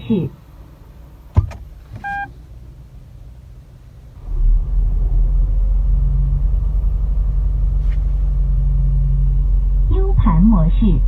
式 U 盘模式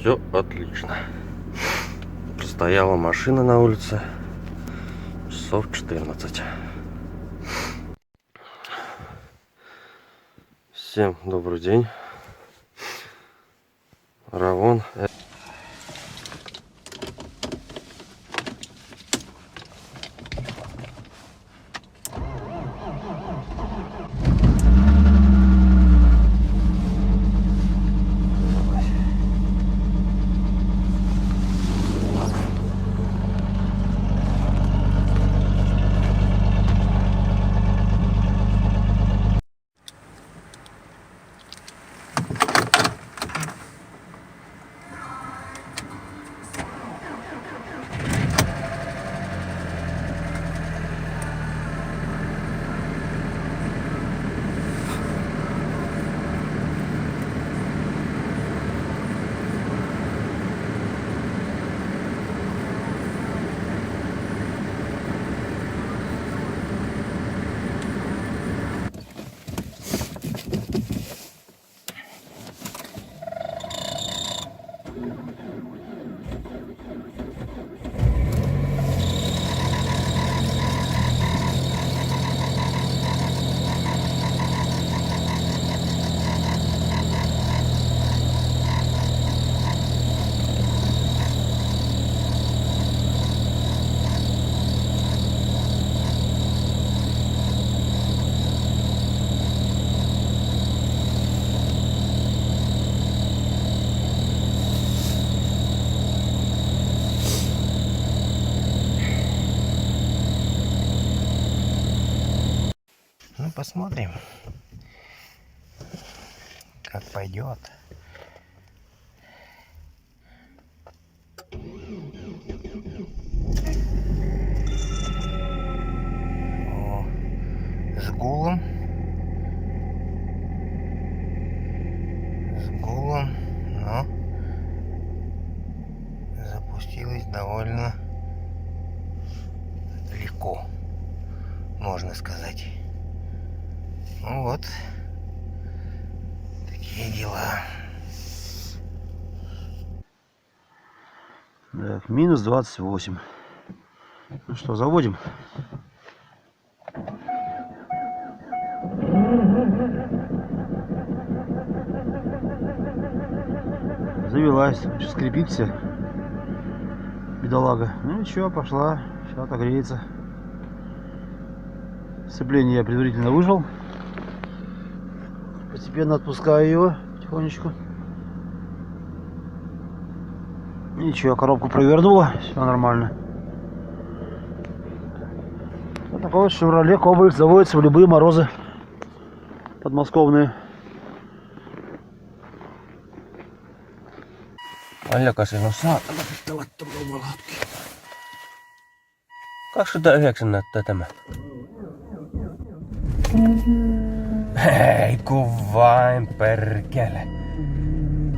Все отлично. Простояла машина на улице часов 14. Всем добрый день. Равон. Ну, посмотрим, как пойдет. О, с гулом, но запустилась довольно легко, можно сказать. Ну вот, такие дела. Так, минус 28. Ну что, заводим? Завелась, скрипит все, бедолага. Ну ничего, пошла, сейчас отогреется. Сцепление я предварительно выжал. Постепенно отпускаю его потихонечку. Ничего, коробку провернула, все нормально. Вот такой вот Chevrolet Cobalt заводится в любые морозы подмосковные. Aljaka siellä on saatana tavattoman valotkin. 29 näyttää tämä. Hei kun vain perkele.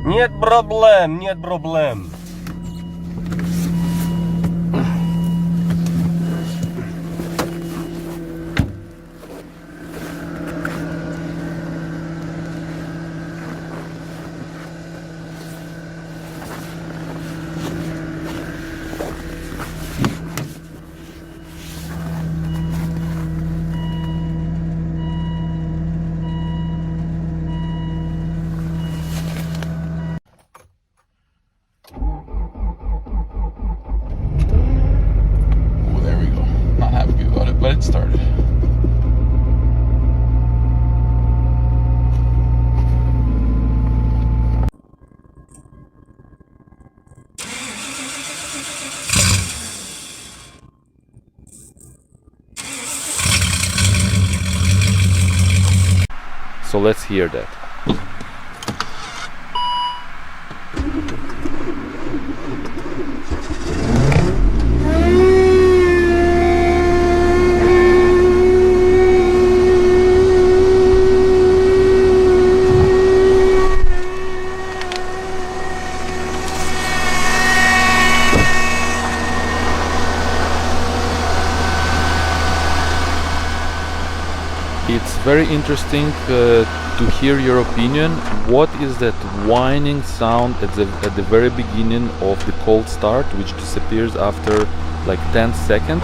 Нет проблем, нет проблем. start. So let's hear that. It's very interesting to hear your opinion. What is that whining sound at the very beginning of the cold start, which disappears after like 10 seconds?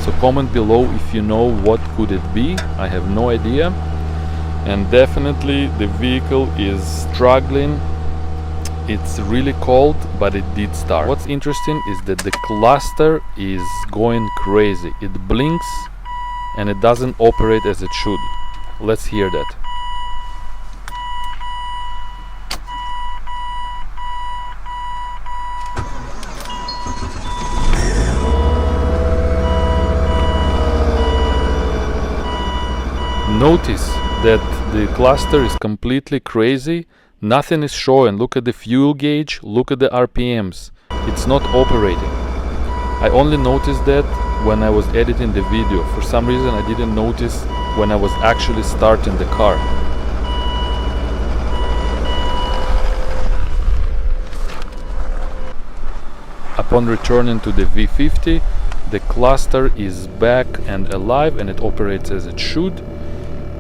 So comment below if you know what could it be. I have no idea. And definitely the vehicle is struggling. It's really cold, but it did start. What's interesting is that the cluster is going crazy. It blinks and it doesn't operate as it should. Let's hear that. Notice that the cluster is completely crazy. Nothing is showing. Look at the fuel gauge, look at the RPMs. It's not operating. I only noticed that when I was editing the video. For some reason I didn't notice when I was actually starting the car. Upon returning to the V50, the cluster is back and alive and it operates as it should.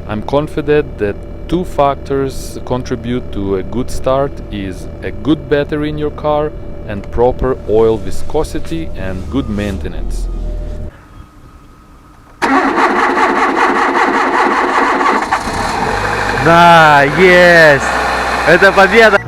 I'm confident that two factors contribute to a good start is a good battery in your car and proper oil viscosity and good maintenance. Да, есть! Это победа!